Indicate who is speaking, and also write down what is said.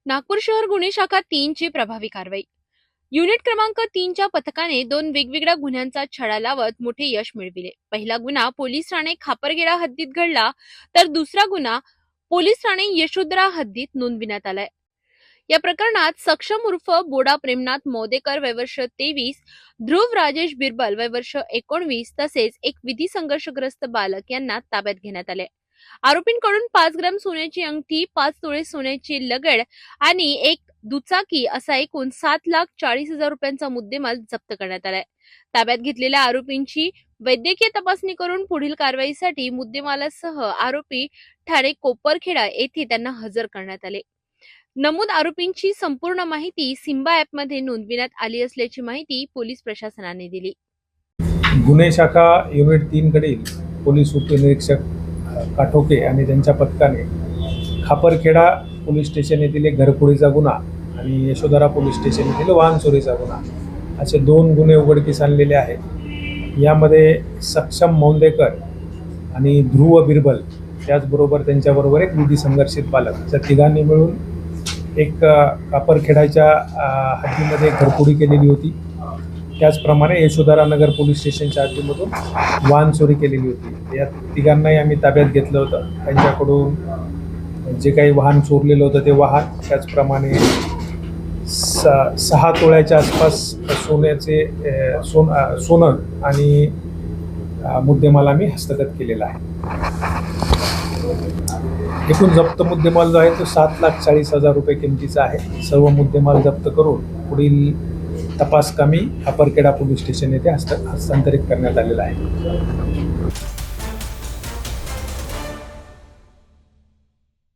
Speaker 1: नागपूर शहर गुन्हे शाखा 3 ची प्रभावी कारवाई। युनिट क्रमांक 3 च्या पथकाने 2 वेगवेगळ्या गुन्ह्यांचा छडा लावत मोठे यश मिळविले। पहिला गुन्हा पोलीस ठाणे खापरगेडा हद्दीत घडला, तर दुसरा गुन्हा पोलीस ठाणे यशोधरा हद्दीत नोंदविण्यात आलाय। या प्रकरणात सक्षम उर्फ बोडा प्रेमनाथ मोदेकर वय वर्ष 23, ध्रुव राजेश बिरबल वय वर्ष 19 तसेच एक विधी संघर्षग्रस्त बालक यांना ताब्यात घेण्यात आले। आरोपींकडून 5 ग्रॅम सोन्याची अंगठी, 5 तोळे सोन्याची लगड आणि एक दुचाकी असा एकूण 7,40,000 रुपयांचा मुद्देमाल जप्त करण्यात आलाय। ताब्यात घेतलेल्या आरोपींची वैद्यकीय तपासणी करून पुढील कारवाईसाठी मुद्देमालासह आरोपी ठाणे कोपरखेडा येथे त्यांना हजर करण्यात आले। नमूद आरोपींची संपूर्ण माहिती सिम्बा ॲपमध्ये नोंदविण्यात आली असल्याची माहिती पोलीस प्रशासनाने दिली।
Speaker 2: गुन्हे शाखा युनिट 3 कडील पोलीस उपनिरीक्षक काठोके आणि त्यांच्या पथकाने खापरखेडा पोलीस स्टेशन येथील एक घरफोडीचा गुन्हा आणि यशोधरा पोलीस स्टेशन येथील वाहन चोरीचा गुन्हा असे 2 गुन्हे उघडकीस आणलेले आहेत। यामध्ये सक्षम मोंदेकर आणि ध्रुव बिरबल त्याचबरोबर त्यांच्याबरोबर एक विधी संघर्षित बालक अशा तिघांनी मिळून एक खापरखेडाच्या हद्दीमध्ये घरफोडी केलेली होती। त्याचप्रमाणे यशोधरा नगर पोलीस स्टेशनच्या हद्दीमधून वाहन चोरी केलेली होती। या तिघांनाही आम्ही ताब्यात घेतलं होतं। त्यांच्याकडून जे काही वाहन चोरलेलं होतं ते वाहन, त्याचप्रमाणे 6 तोळ्याच्या आसपास सोन्याचे सोनं आणि मुद्देमाल आम्ही हस्तगत केलेला आहे। एकूण जप्त मुद्देमाल जो आहे तो 7,40,000 रुपये किमतीचा आहे। सर्व मुद्देमाल जप्त करून पुढील तपास कामी खापरखेडा पोलीस स्टेशन येथे हस्तांतरित करण्यात आलेला आहे।